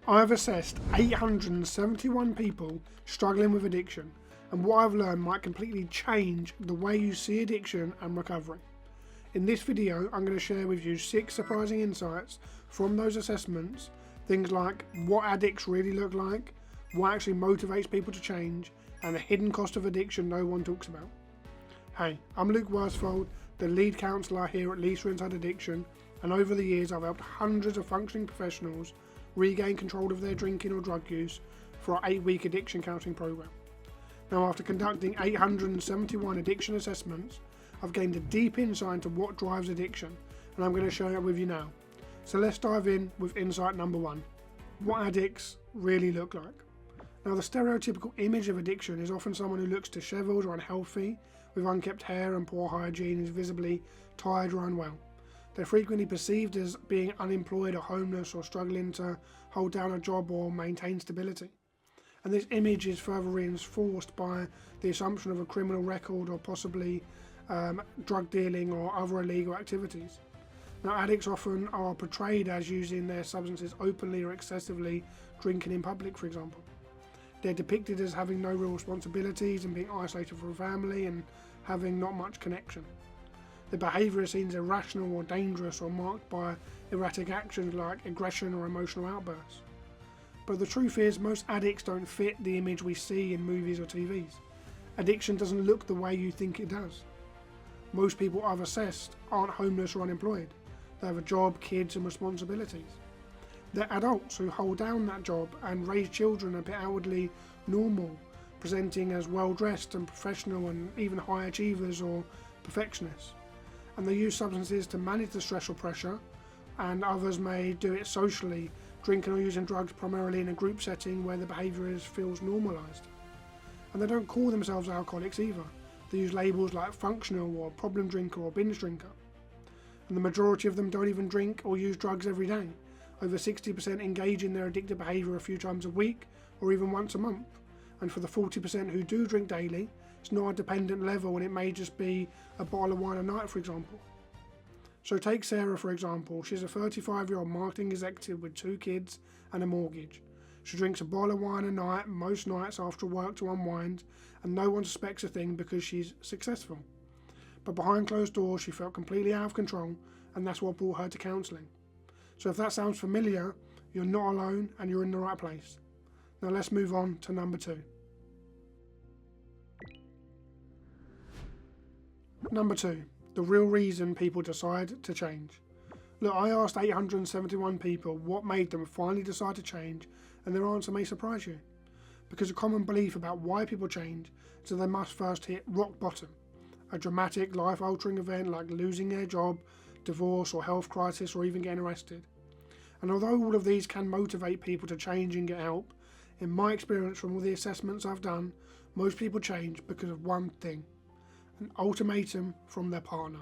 I've assessed 871 people struggling with addiction, and what I've learned might completely change the way you see addiction and recovery. In this video, I'm going to share with you 6 surprising insights from those assessments, things like what addicts really look like, what actually motivates people to change, and the hidden cost of addiction no one talks about. Hey, I'm Luke Worsfold, the lead counsellor here at Lisa Inside Addiction, and over the years I've helped hundreds of functioning professionals regain control of their drinking or drug use for our 8-week addiction counselling program. Now, after conducting 871 addiction assessments, I've gained a deep insight into what drives addiction, and I'm going to share it with you now. So let's dive in with insight number 1. What addicts really look like. Now, the stereotypical image of addiction is often someone who looks dishevelled or unhealthy, with unkempt hair and poor hygiene, is visibly tired or unwell. They're frequently perceived as being unemployed or homeless or struggling to hold down a job or maintain stability. And this image is further reinforced by the assumption of a criminal record or possibly drug dealing or other illegal activities. Now, addicts often are portrayed as using their substances openly or excessively, drinking in public, for example. They're depicted as having no real responsibilities and being isolated from family and having not much connection. Their behaviour is seen as irrational or dangerous or marked by erratic actions like aggression or emotional outbursts. But the truth is, most addicts don't fit the image we see in movies or TVs. Addiction doesn't look the way you think it does. Most people I've assessed aren't homeless or unemployed. They have a job, kids and responsibilities. They're adults who hold down that job and raise children a bit outwardly normal, presenting as well dressed and professional and even high achievers or perfectionists. And they use substances to manage the stress or pressure, and others may do it socially, drinking or using drugs primarily in a group setting where the behaviour feels normalised. And they don't call themselves alcoholics either. They use labels like functional or problem drinker or binge drinker. And the majority of them don't even drink or use drugs every day. Over 60% engage in their addictive behaviour a few times a week or even once a month. And for the 40% who do drink daily, it's not a dependent level and it may just be a bottle of wine a night, for example. So take Sarah, for example. She's a 35-year-old marketing executive with 2 kids and a mortgage. She drinks a bottle of wine a night most nights after work to unwind, and no one suspects a thing because she's successful. But behind closed doors she felt completely out of control, and that's what brought her to counselling. So if that sounds familiar, you're not alone and you're in the right place. Now let's move on to number 2. Number 2, the real reason people decide to change. Look, I asked 871 people what made them finally decide to change, and their answer may surprise you. Because a common belief about why people change is that they must first hit rock bottom, a dramatic life-altering event like losing their job, divorce or health crisis, or even getting arrested. And although all of these can motivate people to change and get help, in my experience from all the assessments I've done, most people change because of one thing: an ultimatum from their partner.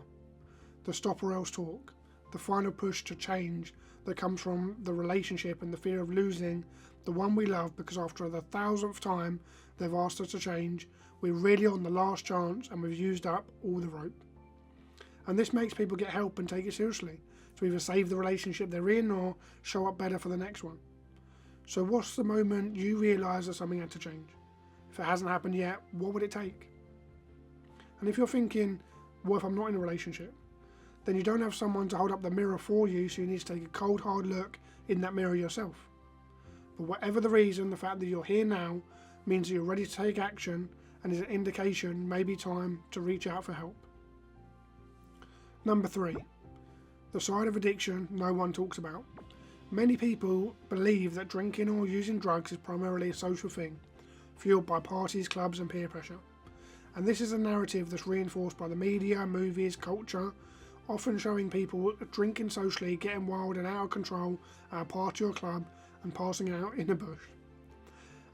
The stop or else talk, the final push to change that comes from the relationship and the fear of losing the one we love, because after the 1000th time they've asked us to change, we're really on the last chance and we've used up all the rope. And this makes people get help and take it seriously, to either save the relationship they're in or show up better for the next one. So what's the moment you realise that something had to change? If it hasn't happened yet, what would it take? And if you're thinking, what if I'm not in a relationship? Then you don't have someone to hold up the mirror for you, so you need to take a cold hard look in that mirror yourself. But whatever the reason, the fact that you're here now means that you're ready to take action and is an indication maybe time to reach out for help. Number 3, the side of addiction no one talks about. Many people believe that drinking or using drugs is primarily a social thing, fueled by parties, clubs and peer pressure. And this is a narrative that's reinforced by the media, movies, culture, often showing people drinking socially, getting wild and out of control at a party or club and passing out in a bush.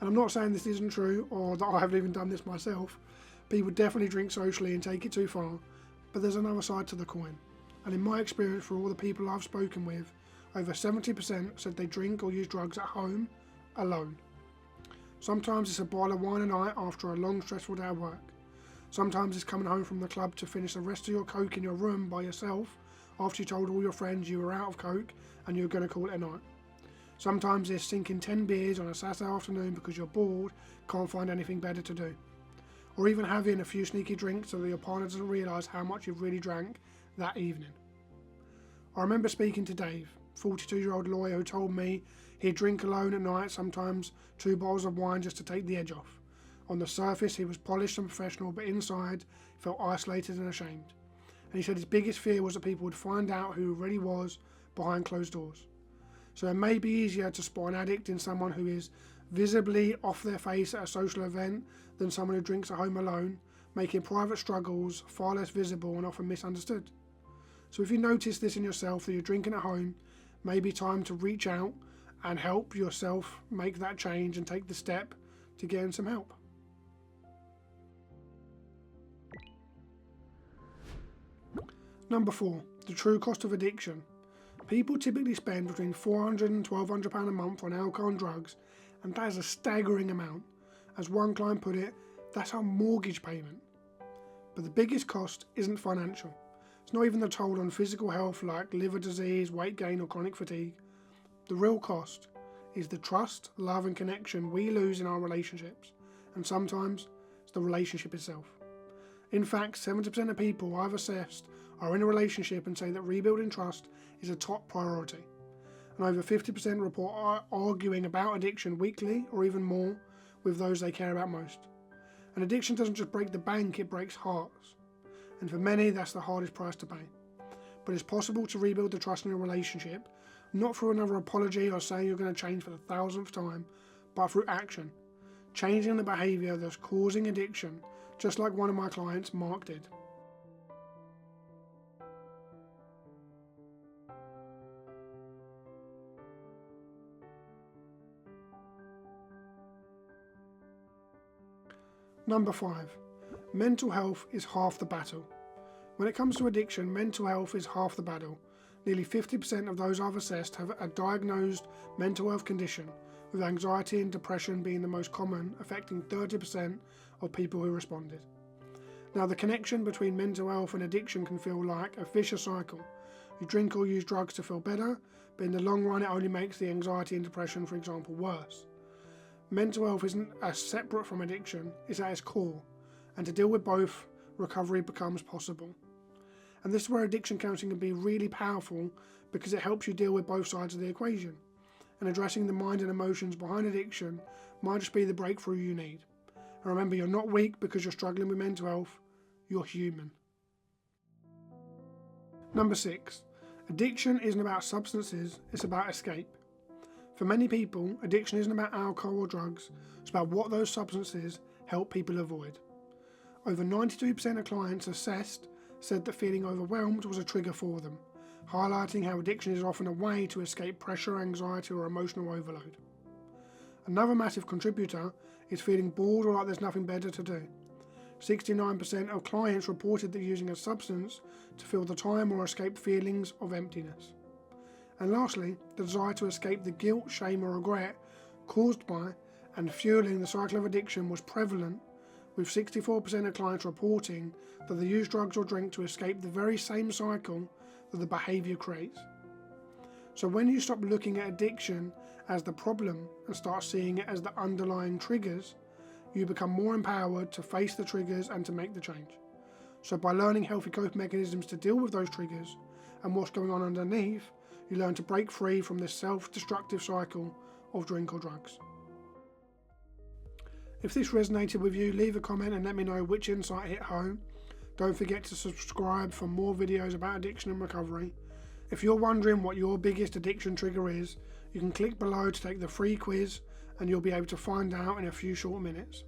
And I'm not saying this isn't true or that I haven't even done this myself. People definitely drink socially and take it too far, but there's another side to the coin. And in my experience, for all the people I've spoken with, over 70% said they drink or use drugs at home, alone. Sometimes it's a bottle of wine a night after a long stressful day at work. Sometimes it's coming home from the club to finish the rest of your coke in your room by yourself after you told all your friends you were out of coke and you were going to call it a night. Sometimes it's sinking 10 beers on a Saturday afternoon because you're bored, can't find anything better to do. Or even having a few sneaky drinks so that your partner doesn't realise how much you've really drank that evening. I remember speaking to Dave, 42-year-old lawyer, who told me he'd drink alone at night, sometimes 2 bottles of wine just to take the edge off. On the surface he was polished and professional, but inside he felt isolated and ashamed. And he said his biggest fear was that people would find out who he really was behind closed doors. So it may be easier to spot an addict in someone who is visibly off their face at a social event than someone who drinks at home alone, making private struggles far less visible and often misunderstood. So if you notice this in yourself, that you're drinking at home, maybe time to reach out and help yourself make that change and take the step to getting some help. Number 4, the true cost of addiction. People typically spend between £400 and £1,200 a month on alcohol and drugs, and that is a staggering amount. As one client put it, that's our mortgage payment. But the biggest cost isn't financial. It's not even the toll on physical health like liver disease, weight gain or chronic fatigue. The real cost is the trust, love and connection we lose in our relationships, and sometimes it's the relationship itself. In fact, 70% of people I've assessed are in a relationship and say that rebuilding trust is a top priority. And over 50% report arguing about addiction weekly or even more with those they care about most. And addiction doesn't just break the bank, it breaks hearts. And for many, that's the hardest price to pay. But it's possible to rebuild the trust in a relationship, not through another apology or saying you're going to change for the 1000th time, but through action. Changing the behaviour that's causing addiction, just like one of my clients, Mark, did. Number 5. Mental health is half the battle. When it comes to addiction, mental health is half the battle. Nearly 50% of those I've assessed have a diagnosed mental health condition, with anxiety and depression being the most common, affecting 30% of people who responded. Now, the connection between mental health and addiction can feel like a vicious cycle. You drink or use drugs to feel better, but in the long run it only makes the anxiety and depression, for example, worse. Mental health isn't as separate from addiction, it's at its core, and to deal with both, recovery becomes possible. And this is where addiction counselling can be really powerful, because it helps you deal with both sides of the equation. And addressing the mind and emotions behind addiction might just be the breakthrough you need. And remember, you're not weak because you're struggling with mental health, you're human. Number 6. Addiction isn't about substances, it's about escape. For many people, addiction isn't about alcohol or drugs, it's about what those substances help people avoid. Over 92% of clients assessed said that feeling overwhelmed was a trigger for them, highlighting how addiction is often a way to escape pressure, anxiety or emotional overload. Another massive contributor is feeling bored or like there's nothing better to do. 69% of clients reported that using a substance to fill the time or escape feelings of emptiness. And lastly, the desire to escape the guilt, shame or regret caused by and fueling the cycle of addiction was prevalent, with 64% of clients reporting that they use drugs or drink to escape the very same cycle that the behaviour creates. So when you stop looking at addiction as the problem and start seeing it as the underlying triggers, you become more empowered to face the triggers and to make the change. So by learning healthy coping mechanisms to deal with those triggers and what's going on underneath, you learn to break free from this self-destructive cycle of drink or drugs. If this resonated with you, leave a comment and let me know which insight hit home. Don't forget to subscribe for more videos about addiction and recovery. If you're wondering what your biggest addiction trigger is, you can click below to take the free quiz and you'll be able to find out in a few short minutes.